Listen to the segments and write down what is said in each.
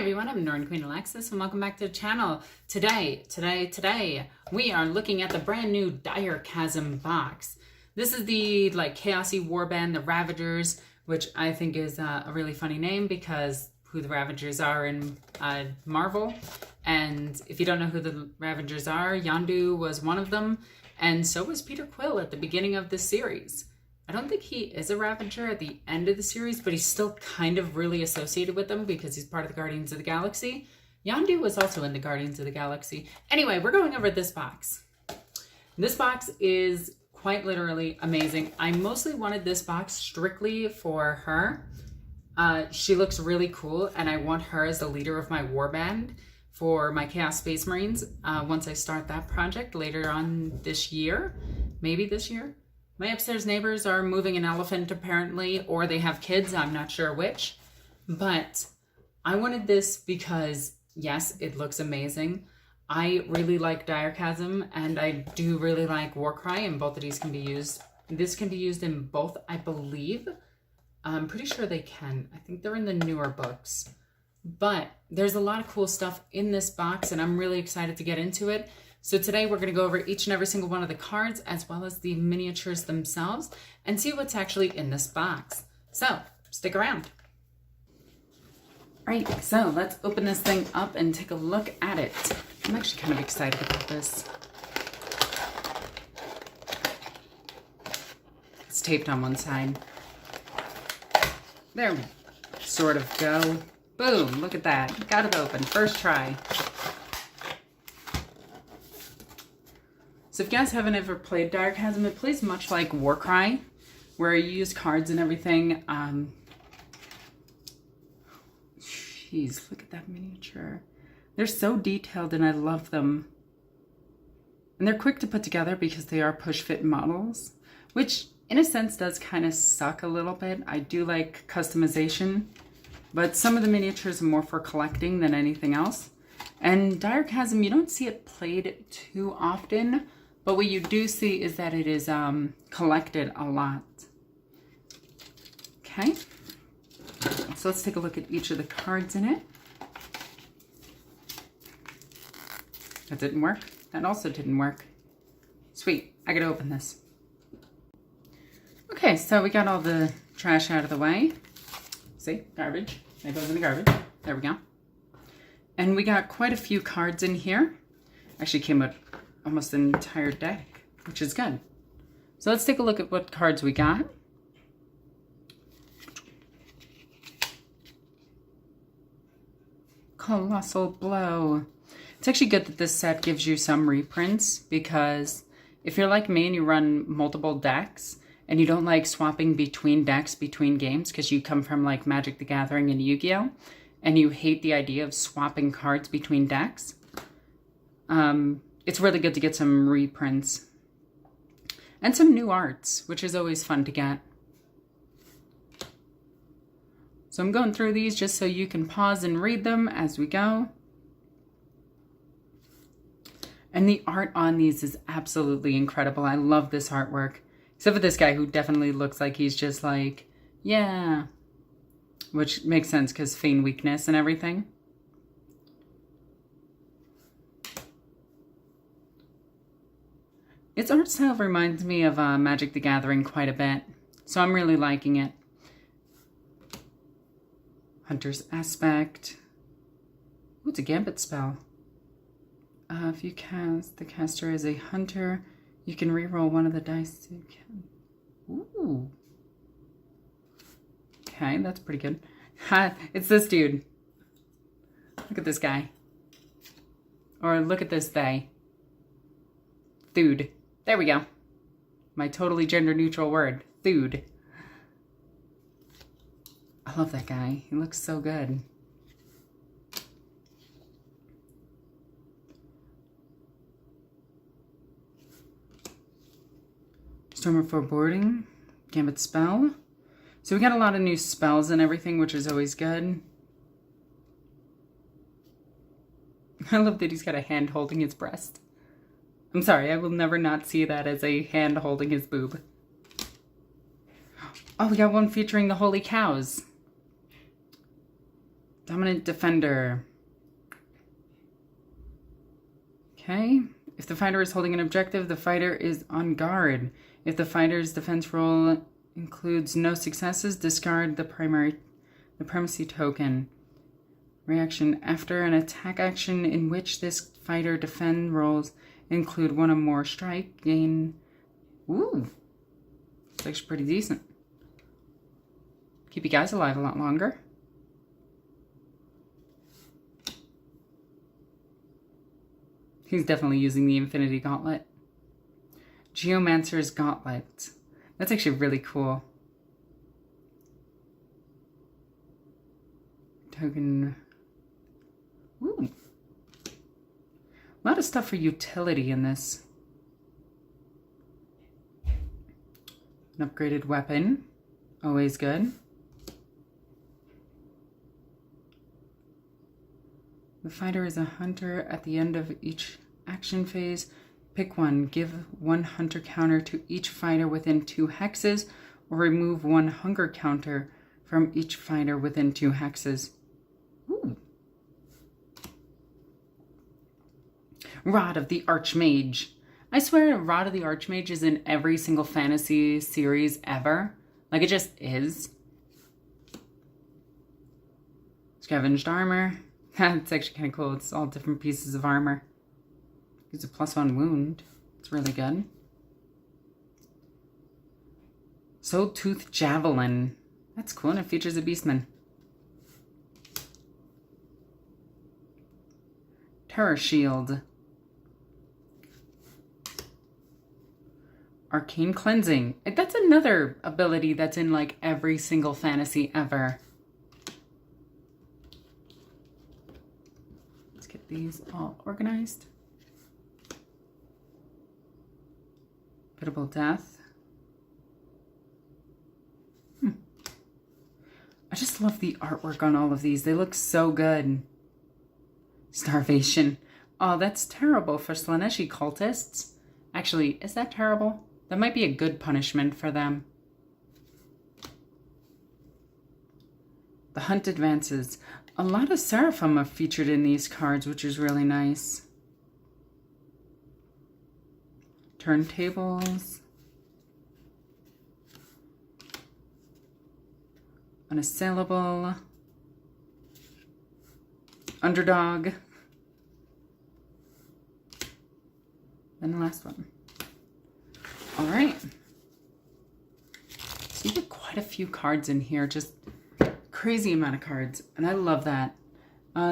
everyone, I'm NornQueenAlexis and welcome back to the channel. Today, we are looking at the brand new Direchasm box. This is the chaosy warband, the Ravagers, which I think is a really funny name because who the Ravagers are in Marvel. And if you don't know who the Ravagers are, Yondu was one of them, and so was Peter Quill at the beginning of this series. I don't think he is a Ravager at the end of the series, but he's still kind of really associated with them because he's part of the Guardians of the Galaxy. Yondu was also in the Guardians of the Galaxy. Anyway, we're going over this box. This box is quite literally amazing. I mostly wanted this box strictly for her. She looks really cool, and I want her as the leader of my warband for my Chaos Space Marines once I start that project later on this year. Maybe this year. My upstairs neighbors are moving an elephant apparently, or they have kids, I'm not sure which. But I wanted this because, yes, it looks amazing. I really like Direchasm, and I do really like Warcry, and both of these can be used. This can be used in both, I believe. I'm pretty sure they can. I think they're in the newer books. But there's a lot of cool stuff in this box, and I'm really excited to get into it. So today we're going to go over each and every single one of the cards as well as the miniatures themselves and see what's actually in this box. So stick around. All right, so let's open this thing up and take a look at it. I'm actually kind of excited about this. It's taped on one side. There we sort of go. Boom, look at that. Got it open, first try. So if you guys haven't ever played Direchasm, it plays much like Warcry, where you use cards and everything. Jeez, look at that miniature. They're so detailed and I love them. And they're quick to put together because they are push-fit models, which in a sense does kind of suck a little bit. I do like customization, but some of the miniatures are more for collecting than anything else. And Direchasm, you don't see it played too often, but what you do see is that it is collected a lot. Okay, so let's take a look at each of the cards in it. That didn't work. That also didn't work. Sweet, I gotta open this. Okay, so we got all the trash out of the way. See, garbage. That goes in the garbage. There we go. And we got quite a few cards in here. Actually came with almost an entire deck, which is good. So let's take a look at what cards we got. Colossal Blow. It's actually good that this set gives you some reprints, because if you're like me and you run multiple decks and you don't like swapping between decks between games because you come from like Magic the Gathering and Yu-Gi-Oh! And you hate the idea of swapping cards between decks, it's really good to get some reprints and some new arts, which is always fun to get. So I'm going through these just so you can pause and read them as we go. And the art on these is absolutely incredible. I love this artwork, except for this guy who definitely looks like he's just like, yeah. Which makes sense because feign weakness and everything. Its art style reminds me of Magic the Gathering quite a bit, so I'm really liking it. Hunter's Aspect. Ooh, it's a Gambit spell. If you cast the caster as a hunter, you can reroll one of the dice you can. Ooh. Okay, that's pretty good. It's this dude. Look at this guy. Or look at this they. Dude. There we go. My totally gender neutral word. Dude. I love that guy. He looks so good. Storm of Foreboding. Gambit spell. So we got a lot of new spells and everything, which is always good. I love that he's got a hand holding his breast. I'm sorry, I will never not see that as a hand holding his boob. Oh, we got one featuring the Holy Cows. Dominant defender. Okay. If the fighter is holding an objective, the fighter is on guard. If the fighter's defense roll includes no successes, discard the primacy token. Reaction. After an attack action in which this fighter defend rolls include one or more strike, gain... Ooh. It's actually pretty decent. Keep you guys alive a lot longer. He's definitely using the Infinity Gauntlet. Geomancer's Gauntlet. That's actually really cool. Token. Ooh. A lot of stuff for utility in this. An upgraded weapon. Always good. The fighter is a hunter at the end of each action phase. Pick one. Give one hunter counter to each fighter within 2 hexes, or remove 1 hunger counter from each fighter within 2 hexes. Ooh. Rod of the Archmage. I swear Rod of the Archmage is in every single fantasy series ever. Like, it just is. Scavenged armor. It's actually kind of cool. It's all different pieces of armor. Gives a +1 wound. It's really good. Soul Tooth Javelin. That's cool, and it features a Beastman. Terror Shield. Arcane Cleansing. That's another ability that's in like every single fantasy ever. Let's get these all organized. Pitiable Death. I just love the artwork on all of these. They look so good. Starvation. Oh, that's terrible for Slaaneshi cultists. Actually, is that terrible? That might be a good punishment for them. The Hunt Advances. A lot of Seraphim are featured in these cards, which is really nice. Turntables. Unassailable. Underdog. And the last one. All right. So you get quite a few cards in here, just crazy amount of cards, and I love that.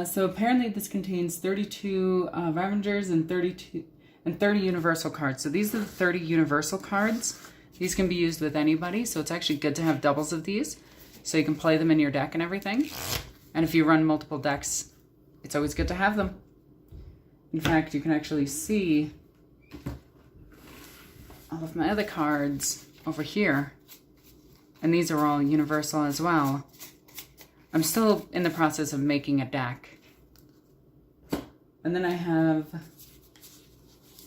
So apparently this contains 32 Ravagers and 30 universal cards. So these are the 30 universal cards. These can be used with anybody, so it's actually good to have doubles of these, so you can play them in your deck and everything. And if you run multiple decks, it's always good to have them. In fact, you can actually see all of my other cards over here. And these are all universal as well. I'm still in the process of making a deck. And then I have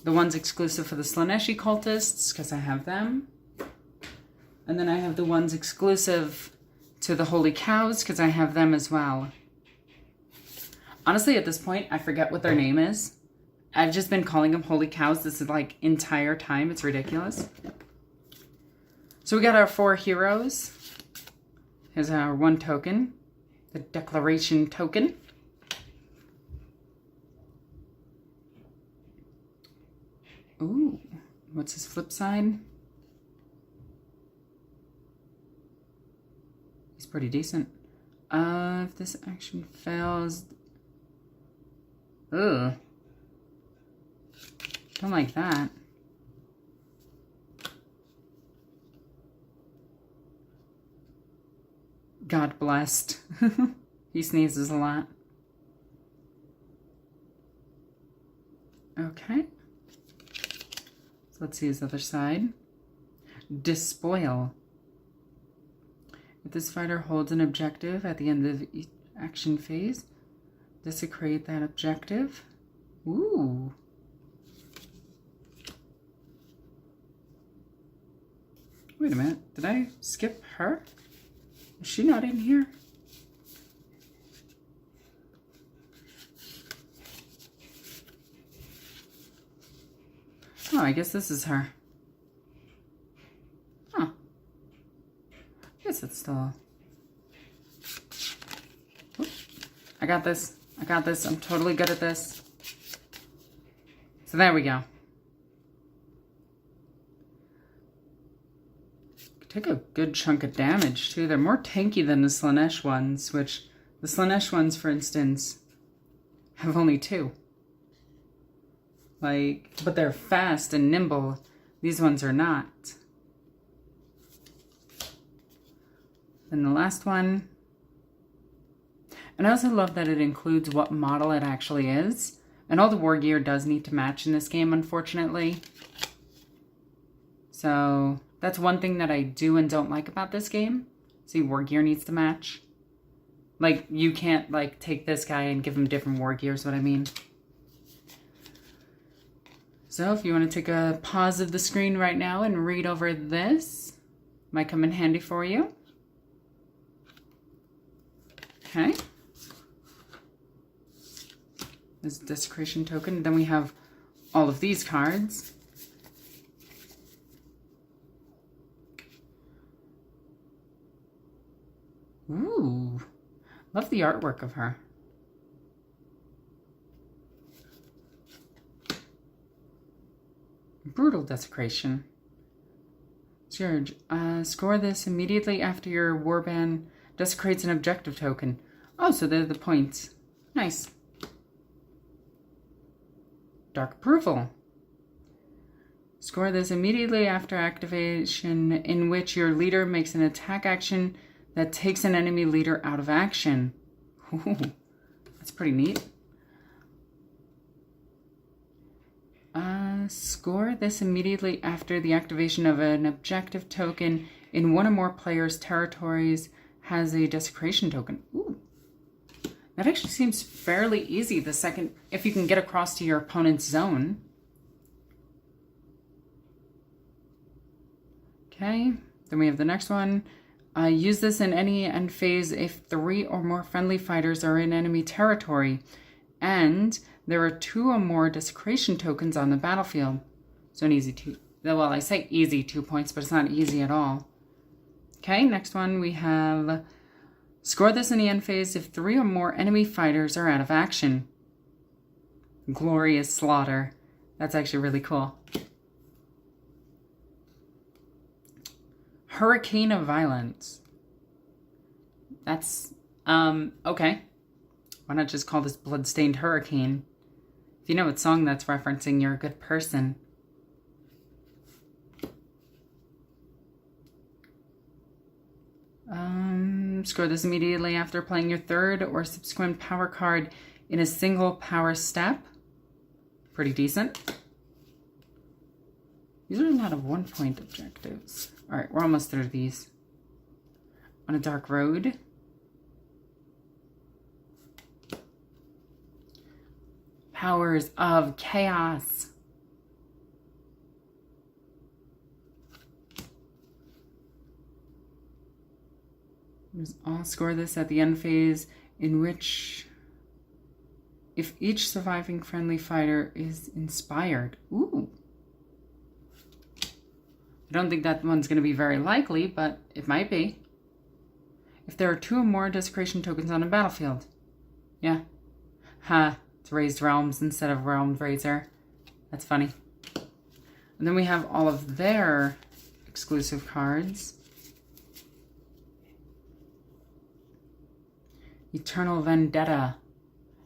the ones exclusive for the Slaaneshi cultists, because I have them. And then I have the ones exclusive to the Holy Cows, because I have them as well. Honestly, at this point, I forget what their name is. I've just been calling them Holy Cows this is like entire time. It's ridiculous. So we got our 4 heroes. Here's our 1 token. The Declaration token. Ooh, what's his flip side? He's pretty decent. If this action fails... Ugh. Don't like that. God blessed. He sneezes a lot. Okay. So let's see his other side. Despoil. If this fighter holds an objective at the end of each action phase, desecrate that objective. Ooh. Wait a minute. Did I skip her? Is she not in here? Oh, I guess this is her. Huh. I guess it's still... Oops. I got this. I got this. I'm totally good at this. So there we go. Take a good chunk of damage too. They're more tanky than the Slaanesh ones, which the Slaanesh ones, for instance, have only 2. Like, but they're fast and nimble. These ones are not. And the last one. And I also love that it includes what model it actually is. And all the war gear does need to match in this game, unfortunately. So that's one thing that I do and don't like about this game. See, war gear needs to match. Like, you can't, like, take this guy and give him different war gear is what I mean. So if you want to take a pause of the screen right now and read over this, might come in handy for you. Okay. This desecration token. Then we have all of these cards. Ooh, love the artwork of her. Brutal desecration. Scourge. Score this immediately after your warband desecrates an objective token. Oh, so they're the points. Nice. Dark Approval. Score this immediately after activation in which your leader makes an attack action that takes an enemy leader out of action. Ooh, that's pretty neat. Score this immediately after the activation of an objective token in one or more players' territories has a desecration token. Ooh. That actually seems fairly easy the second, if you can get across to your opponent's zone. Okay, then we have the next one. Use this in any end phase if 3 or more friendly fighters are in enemy territory and there are 2 or more desecration tokens on the battlefield. So an easy 2. Well, I say easy 2 points, but it's not easy at all. Okay, next one we have score this in the end phase if 3 or more enemy fighters are out of action. Glorious Slaughter. That's actually really cool. Hurricane of Violence. That's, okay. Why not just call this Bloodstained Hurricane? If you know what song that's referencing, you're a good person. Score this immediately after playing your 3rd or subsequent power card in a single power step. Pretty decent. These are a lot of 1-point objectives. Alright, we're almost through these. On a Dark Road. Powers of Chaos. I'll score this at the end phase in which if each surviving friendly fighter is inspired. Ooh. I don't think that one's going to be very likely, but it might be. If there are 2 or more desecration tokens on a battlefield. Yeah. Ha. It's Raised Realms instead of Realmed Razor. That's funny. And then we have all of their exclusive cards. Eternal Vendetta.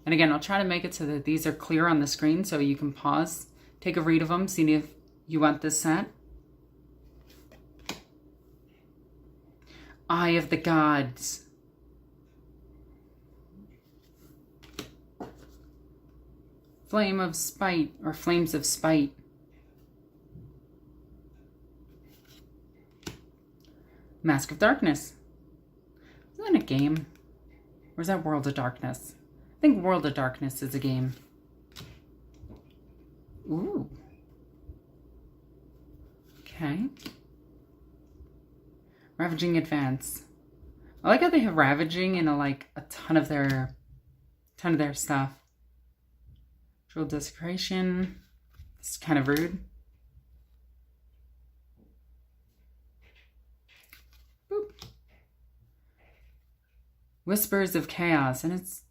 And again, I'll try to make it so that these are clear on the screen so you can pause, take a read of them, see if you want this set. Eye of the Gods. Flame of Spite, or Flames of Spite. Mask of Darkness. Is that a game? Or is that World of Darkness? I think World of Darkness is a game. Ooh. Okay. Ravaging Advance. I like how they have Ravaging in a ton of their stuff. Drill Desecration. It's kind of rude. Whispers of Chaos, and it's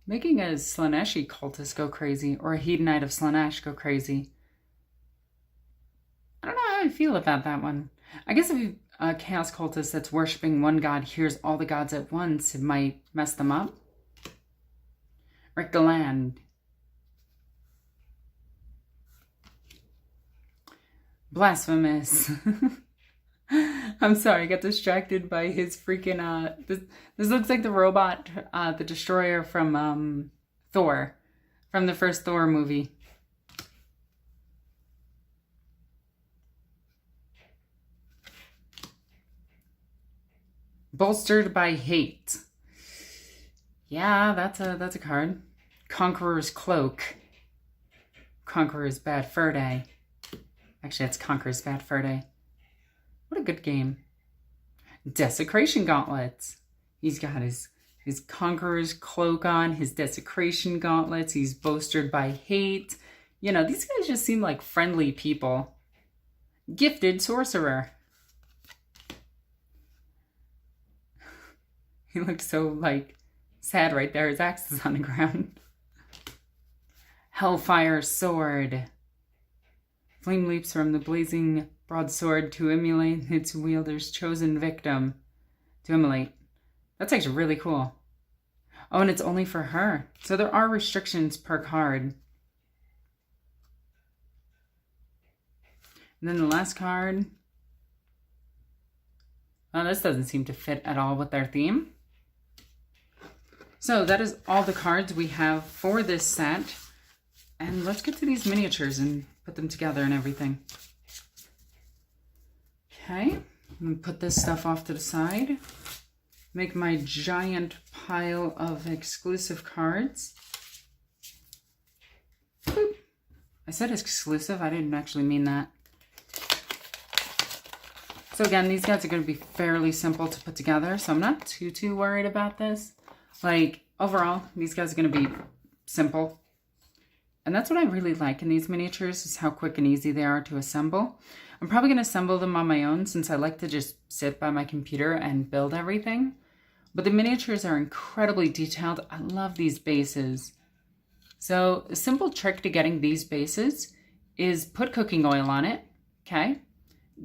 making a Slaaneshi cultist go crazy, or a Hedonite of Slaanesh go crazy. I don't know how I feel about that one. I guess if a Chaos cultist that's worshipping one god hears all the gods at once, it might mess them up. Rick Galand. Blasphemous. I'm sorry, I got distracted by his freaking, this looks like the robot, the destroyer from, Thor, from the first Thor movie. Bolstered by Hate. Yeah, that's a card. Conqueror's Cloak. Conqueror's Bad Fur Day. Actually, it's Conqueror's Bad Fur Day. What a good game. Desecration Gauntlets. He's got his Conqueror's Cloak on, his Desecration Gauntlets. He's bolstered by Hate. You know, these guys just seem like friendly people. Gifted Sorcerer. He looks so, like, sad right there. His axe is on the ground. Hellfire Sword. Flame leaps from the blazing broadsword to emulate its wielder's chosen victim. To immolate. That's actually really cool. Oh, and it's only for her. So there are restrictions per card. And then the last card. Oh, this doesn't seem to fit at all with their theme. So that is all the cards we have for this set. And let's get to these miniatures and put them together and everything. Okay, I'm going to put this stuff off to the side. Make my giant pile of exclusive cards. Boop. I said exclusive, I didn't actually mean that. So again, these guys are going to be fairly simple to put together, so I'm not too worried about this. Like, overall, these guys are going to be simple. And that's what I really like in these miniatures, is how quick and easy they are to assemble. I'm probably going to assemble them on my own, since I like to just sit by my computer and build everything. But the miniatures are incredibly detailed. I love these bases. So a simple trick to getting these bases is put cooking oil on it, okay?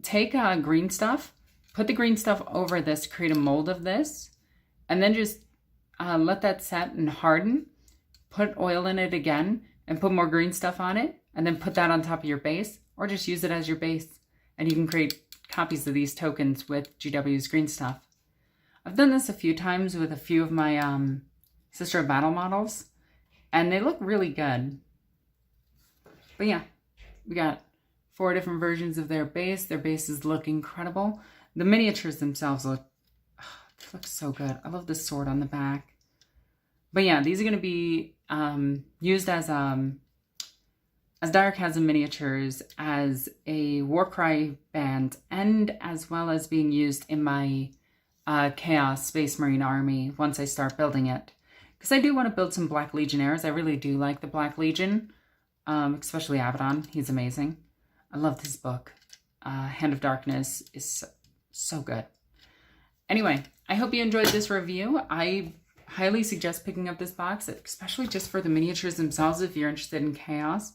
Take green stuff, put the green stuff over this, create a mold of this, and then just let that set and harden. Put oil in it again and put more green stuff on it, and then put that on top of your base, or just use it as your base. And you can create copies of these tokens with GW's green stuff. I've done this a few times with a few of my Sister of Battle models, and they look really good. But yeah, we got 4 different versions of their base. Their bases look incredible. The miniatures themselves look so good. I love the sword on the back. But yeah, these are going to be used as Direchasm miniatures, as a Warcry band, and as well as being used in my Chaos Space Marine army once I start building it. Because I do want to build some Black Legionnaires. I really do like the Black Legion, especially Abaddon. He's amazing. I love this book. Hand of Darkness is so good. Anyway, I hope you enjoyed this review. I highly suggest picking up this box, especially just for the miniatures themselves if you're interested in Chaos.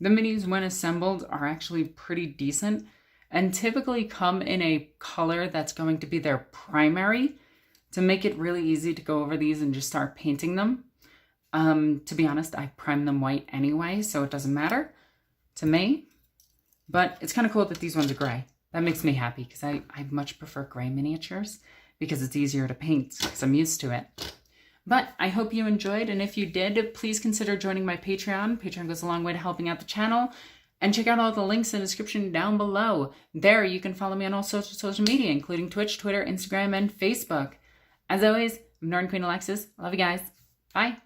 The minis, when assembled, are actually pretty decent and typically come in a color that's going to be their primary to make it really easy to go over these and just start painting them. To be honest, I prime them white anyway, so it doesn't matter to me. But it's kind of cool that these ones are gray. That makes me happy because I much prefer gray miniatures because it's easier to paint because I'm used to it. But I hope you enjoyed, and if you did, please consider joining my Patreon. Patreon goes a long way to helping out the channel. And check out all the links in the description down below. There, you can follow me on all social media, including Twitch, Twitter, Instagram, and Facebook. As always, I'm NornQueenAlexis. Love you guys. Bye.